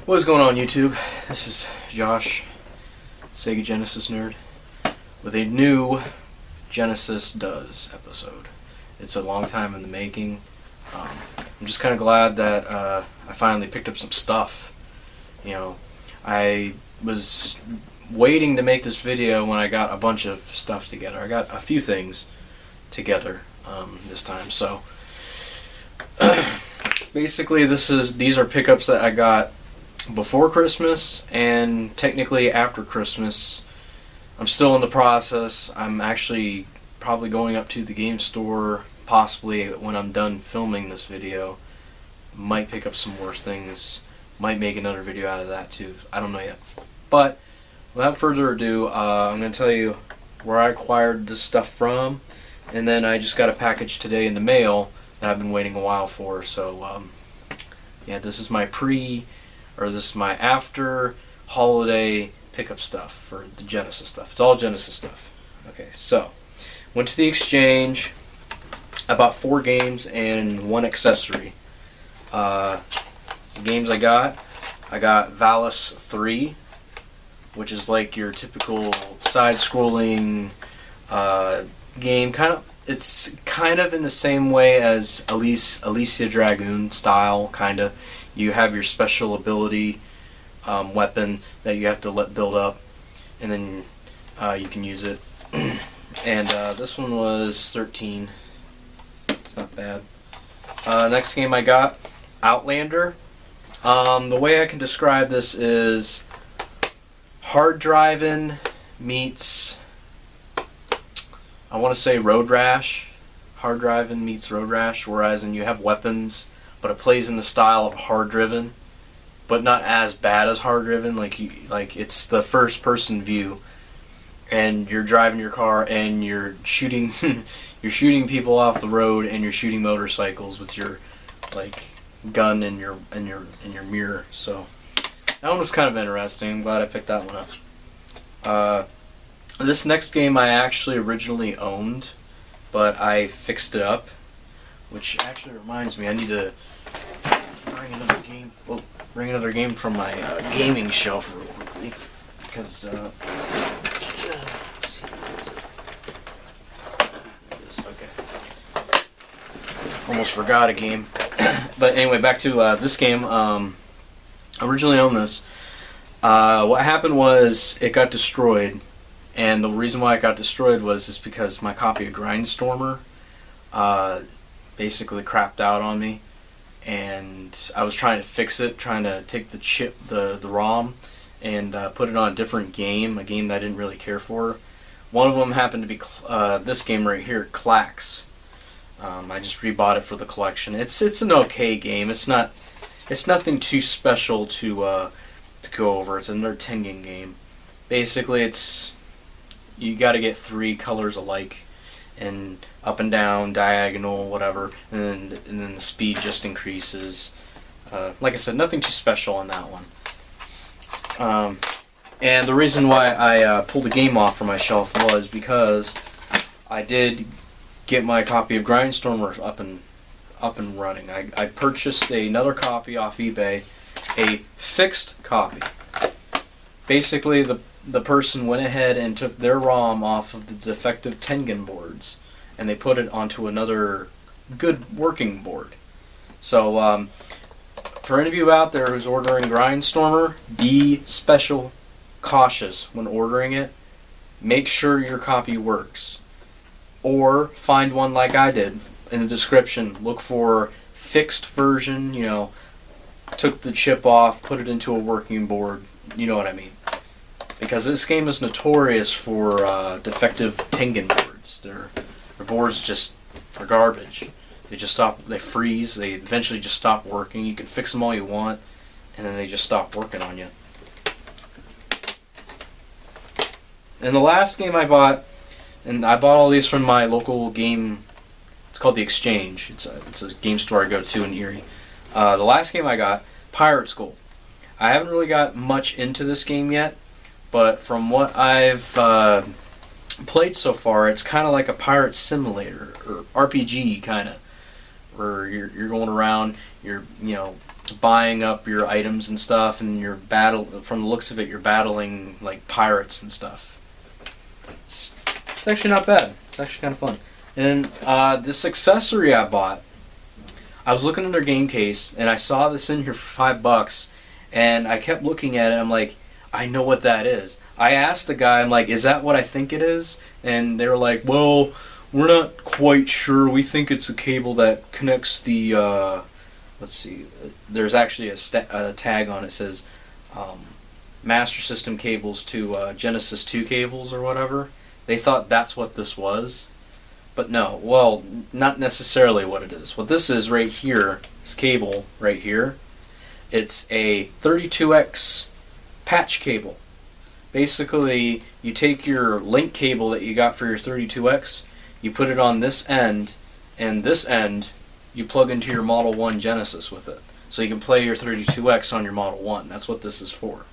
What's going on, YouTube? This is Josh, Sega Genesis nerd, with a new Genesis Does episode. It's a long time in the making. I'm just kind of glad that I finally picked up some stuff. You know, I was waiting to make this video when I got a bunch of stuff together. I got a few things together this time. So basically, these are pickups that I got before Christmas and technically after Christmas. I'm still in the process. I'm actually probably going up to the game store possibly when I'm done filming this video. Might pick up some more things, might make another video out of that too. I don't know yet. But without further ado, I'm going to tell you where I acquired this stuff from, and then I just got a package today in the mail that I've been waiting a while for. So yeah, this is my after holiday pickup stuff for the Genesis stuff. It's all Genesis stuff. Okay, so went to the exchange. I bought 4 games and 1 accessory. The games I got Valis 3, which is like your typical side-scrolling game. It's kind of in the same way as Alicia Dragoon style, kind of. You have your special ability weapon that you have to let build up, and then you can use it. And this one was 13. It's not bad. Next game I got, Outlander. The way I can describe this is hard driving meets, I want to say Road Rash. Hard driving meets Road Rash, whereas you have weapons, but it plays in the style of hard driven, but not as bad as hard driven. Like it's the first person view, and you're driving your car and you're shooting you're shooting people off the road, and you're shooting motorcycles with your gun in your mirror. So that one was kind of interesting. I'm glad I picked that one up. This next game I actually originally owned, but I fixed it up, which actually reminds me I need to bring another game. Well, bring another game from my gaming shelf real quickly, because let's see. Okay. Almost forgot a game. But anyway, back to this game. I originally owned this. What happened was it got destroyed, and the reason why it got destroyed was because my copy of Grindstormer basically crapped out on me, and I was trying to fix it, trying to take the chip, the ROM, and put it on a different game, a game that I didn't really care for. One of them happened to be this game right here, Clax. I just rebought it for the collection. It's an okay game. It's nothing too special to go over. It's another Tengen game. Basically, you got to get 3 colors alike, and up and down, diagonal, whatever, and then the speed just increases. Like I said, nothing too special on that one. And the reason why I pulled the game off from my shelf was because I did get my copy of Grindstormer up and running. I purchased another copy off eBay, a fixed copy. Basically, the person went ahead and took their ROM off of the defective Tengen boards, and they put it onto another good working board. So for any of you out there who's ordering Grindstormer, be special cautious when ordering it. Make sure your copy works, or find one like I did in the description. Look for fixed version, took the chip off, put it into a working board, you know what I mean. Because this game is notorious for defective Tengen boards. Their boards just are garbage. They freeze, they eventually just stop working. You can fix them all you want, and then they just stop working on you. And the last game I bought, and I bought all these from my local game, it's called The Exchange. It's a game store I go to in Erie. The last game I got, Pirate School. I haven't really got much into this game yet, but from what I've played so far, it's kind of like a pirate simulator, or RPG kind of, where you're going around, you're buying up your items and stuff, and from the looks of it, you're battling like pirates and stuff. It's actually not bad. It's actually kind of fun. And this accessory I bought, I was looking at their game case, and I saw this in here for $5, and I kept looking at it. I'm like, I know what that is. I asked the guy, I'm like, is that what I think it is? And they were like, well, we're not quite sure. We think it's a cable that connects the, let's see, there's actually a tag on it that says Master System cables to Genesis 2 cables or whatever. They thought that's what this was. But no, well, not necessarily what it is. What this is right here, this cable right here, it's a 32X patch cable. Basically, you take your link cable that you got for your 32X, you put it on this end, and this end you plug into your Model 1 Genesis with it. So you can play your 32X on your Model 1. That's what this is for.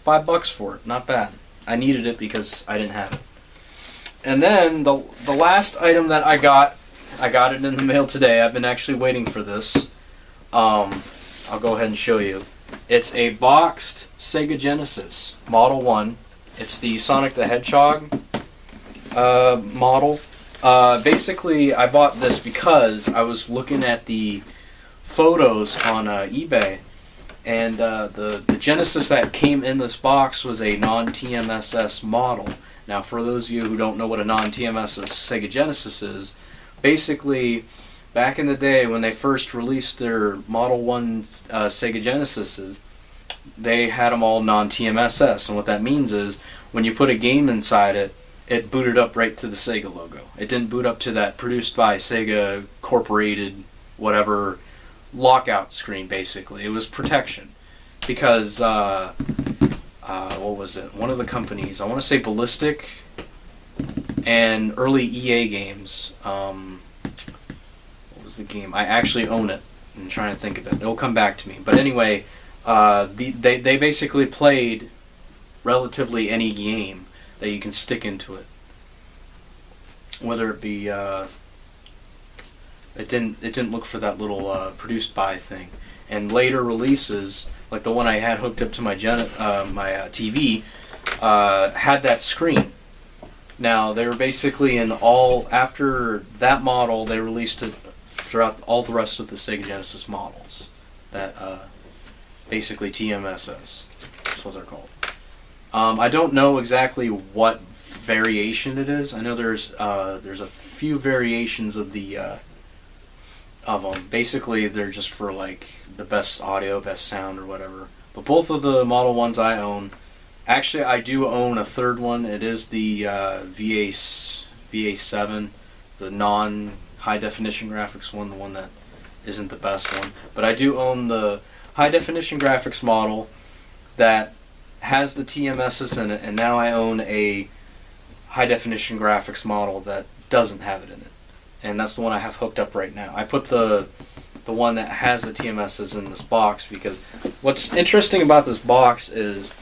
$5 for it, not bad. I needed it because I didn't have it. And then the last item that I got it in the mail today. I've been actually waiting for this. I'll go ahead and show you. It's a boxed Sega Genesis Model 1. It's the Sonic the Hedgehog model. Basically, I bought this because I was looking at the photos on eBay, and the Genesis that came in this box was a non-TMSS model. Now, for those of you who don't know what a non-TMSS Sega Genesis is, basically, back in the day when they first released their Model 1 Sega Genesises, they had them all non-TMSS, and what that means is when you put a game inside it, it booted up right to the Sega logo. It didn't boot up to that produced by Sega Incorporated whatever lockout screen. Basically, it was protection because what was it? One of the companies, I want to say Ballistic and early EA games. What was the game? I actually own it. I'm trying to think of it. It'll come back to me. But anyway, they basically played relatively any game that you can stick into it. Whether it be it didn't look for that little produced by thing. And later releases, like the one I had hooked up to my TV, had that screen. Now they were basically after that model, they released it throughout all the rest of the Sega Genesis models. That basically TMSS. That's what they're called. I don't know exactly what variation it is. I know there's a few variations of the of them. Basically, they're just for like the best audio, best sound, or whatever. But both of the Model 1s I own. Actually, I do own a third one. It is the VA7, the non-high definition graphics one, the one that isn't the best one. But I do own the high definition graphics model that has the TMSs in it, and now I own a high definition graphics model that doesn't have it in it. And that's the one I have hooked up right now. I put the one that has the TMSs in this box because what's interesting about this box is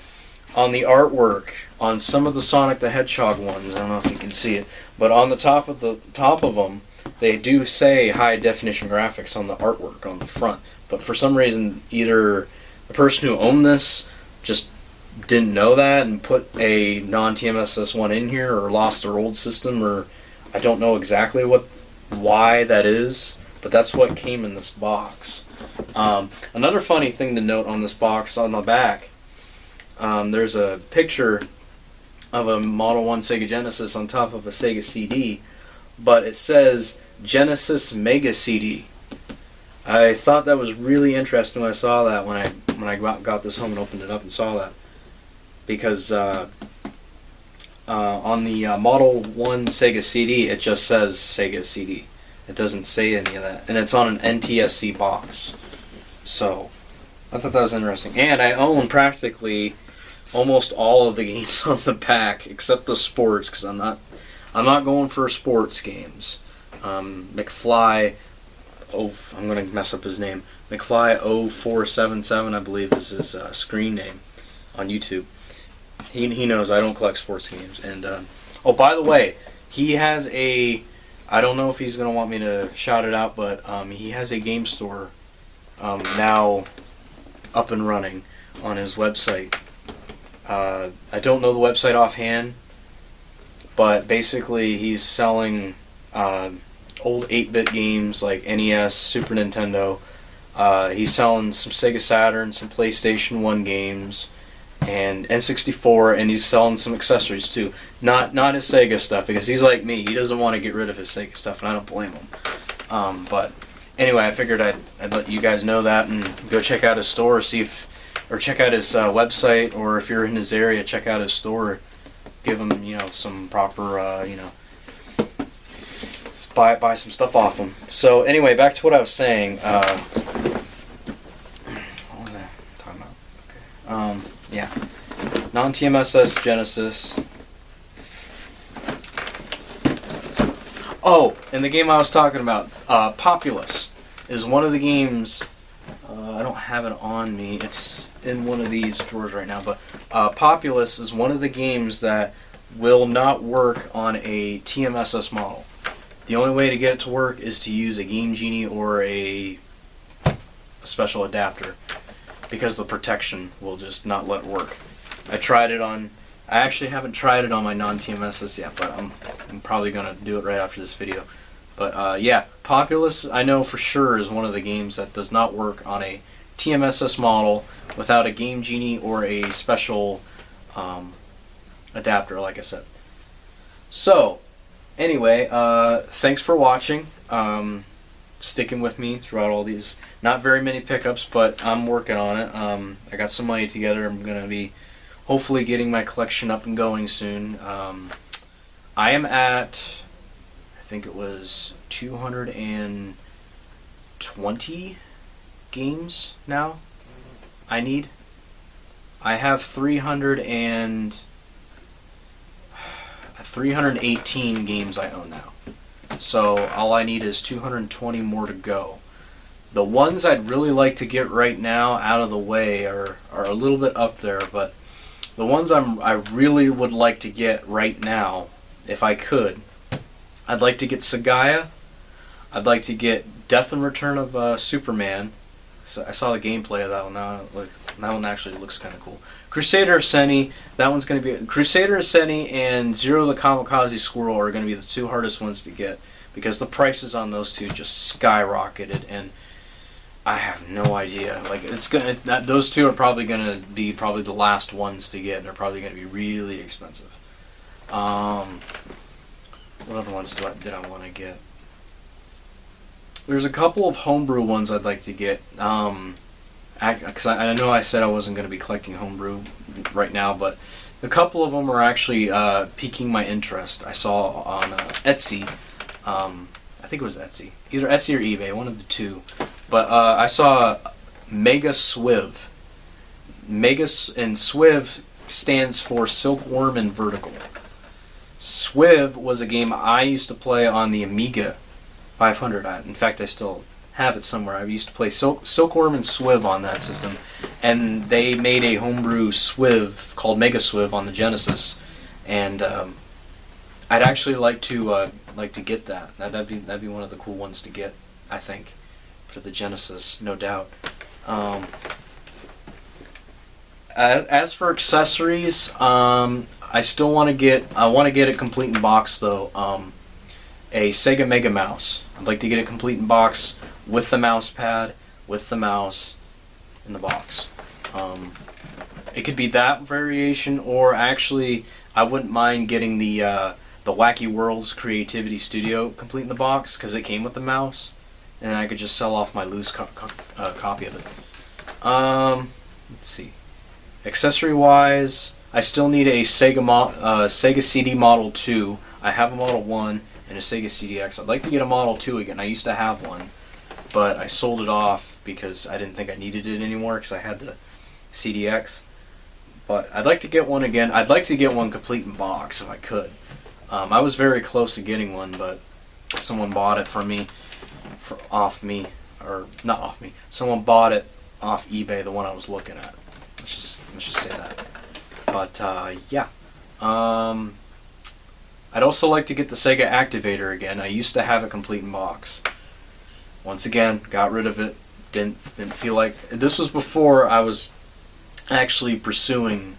on the artwork on some of the Sonic the Hedgehog ones, I don't know if you can see it, but on the top of them, they do say high definition graphics on the artwork on the front. But for some reason, either the person who owned this just didn't know that and put a non-TMSS one in here, or lost their old system, or I don't know exactly why that is, but that's what came in this box. Another funny thing to note on this box, on the back, there's a picture of a Model 1 Sega Genesis on top of a Sega CD, but it says Genesis Mega CD. I thought that was really interesting when I saw that, when I got this home and opened it up and saw that, because on the Model 1 Sega CD, it just says Sega CD. It doesn't say any of that. And it's on an NTSC box. So, I thought that was interesting. And I own practically almost all of the games on the back, except the sports, because I'm not going for sports games. McFly, I'm going to mess up his name. McFly 0477, I believe, is his screen name on YouTube. He knows I don't collect sports games. And oh, by the way, he has a I don't know if he's gonna want me to shout it out, but he has a game store now up and running on his website. I don't know the website offhand, but basically he's selling old 8-bit games like NES, Super Nintendo. He's selling some Sega Saturn, some PlayStation 1 games, and N64, and he's selling some accessories too. Not his Sega stuff, because he's like me. He doesn't want to get rid of his Sega stuff, and I don't blame him. But anyway, I figured I'd let you guys know that, and go check out his store, or check out his website, or if you're in his area, check out his store. Give him, some proper, buy some stuff off him. So anyway, back to what I was saying. What was I talking about? Okay. Yeah. Non-TMSS Genesis. Oh, and the game I was talking about, Populous, is one of the games. I don't have it on me. It's in one of these drawers right now. But Populous is one of the games that will not work on a TMSS model. The only way to get it to work is to use a Game Genie or a special adapter, because the protection will just not let it work. I actually haven't tried it on my non-TMSS yet, but I'm probably going to do it right after this video. But yeah, Populous, I know for sure, is one of the games that does not work on a TMSS model without a Game Genie or a special adapter, like I said. So, anyway, thanks for watching. Sticking with me throughout all these. Not very many pickups, but I'm working on it. I got some money together. I'm going to be hopefully getting my collection up and going soon. I am at, I think it was 220 games now I need. I have 318 games I own now. So all I need is 220 more to go. The ones I'd really like to get right now out of the way are a little bit up there, but the ones I really would like to get right now, if I could, I'd like to get Sagaya. I'd like to get Death and Return of Superman. So I saw the gameplay of that one. That one actually looks kind of cool. Crusader of Seni. That one's going to be Crusader of Seni and Zero the Kamikaze Squirrel are going to be the two hardest ones to get, because the prices on those two just skyrocketed, and I have no idea. Like, those two are probably going to be the last ones to get. They're probably going to be really expensive. What other ones did I want to get? There's a couple of homebrew ones I'd like to get. Because I know I said I wasn't going to be collecting homebrew right now, but a couple of them are actually piquing my interest. I saw on Etsy. I think it was Etsy. Either Etsy or eBay, one of the two. But I saw Mega Swiv. And Swiv stands for Silkworm and Vertical. Swiv was a game I used to play on the Amiga 500. In fact, I still have it somewhere. I used to play Silkworm and Swiv on that system, and they made a homebrew Swiv called Mega Swiv on the Genesis, and I'd actually like to get that. That'd be one of the cool ones to get, I think, for the Genesis, no doubt. As for accessories, I still want to get it complete in box though. A Sega Mega Mouse. I'd like to get it complete in box with the mouse pad, with the mouse in the box. It could be that variation, or actually, I wouldn't mind getting the Wacky Worlds Creativity Studio complete in the box, because it came with the mouse, and I could just sell off my loose copy of it. Let's see. Accessory-wise, I still need a Sega CD Model 2. I have a Model 1 and a Sega CDX. I'd like to get a Model 2 again. I used to have one, but I sold it off because I didn't think I needed it anymore because I had the CDX. But I'd like to get one again. I'd like to get one complete in box if I could. I was very close to getting one, but someone bought it from me, not off me. Someone bought it off eBay, the one I was looking at. Let's just say that. But yeah. I'd also like to get the Sega Activator again. I used to have it complete in box. Once again, got rid of it. Didn't feel like... This was before I was actually pursuing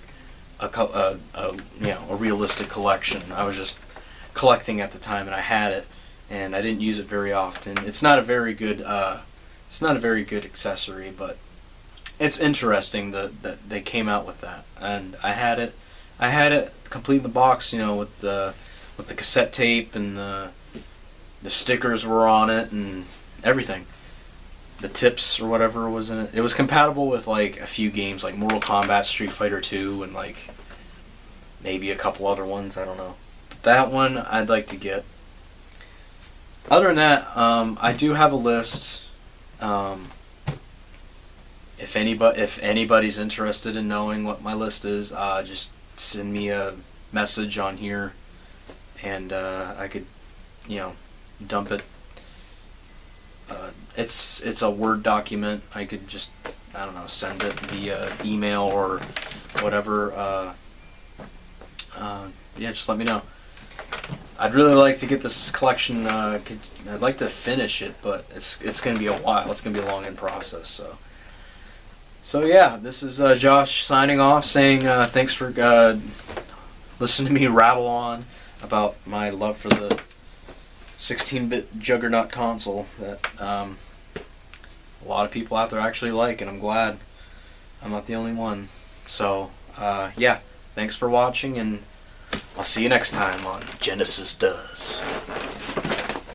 a realistic collection. I was just collecting at the time, and I had it, and I didn't use it very often. It's not a very good accessory, but it's interesting that they came out with that. And I had it complete in the box, with the cassette tape, and the stickers were on it and everything. The tips or whatever was in it. It was compatible with like a few games like Mortal Kombat, Street Fighter 2, and like maybe a couple other ones. I don't know. But that one I'd like to get. Other than that, I do have a list. If anybody's interested in knowing what my list is, just send me a message on here, and I could, dump it. It's a Word document. I could just, I don't know, send it via email or whatever. Yeah, just let me know. I'd really like to get this collection. I'd like to finish it, but it's going to be a while. It's going to be a long process. So yeah, this is Josh signing off, saying thanks for listening to me rattle on about my love for the 16-bit juggernaut console that a lot of people out there actually like, and I'm glad I'm not the only one. So yeah, thanks for watching, and I'll see you next time on Genesis Does.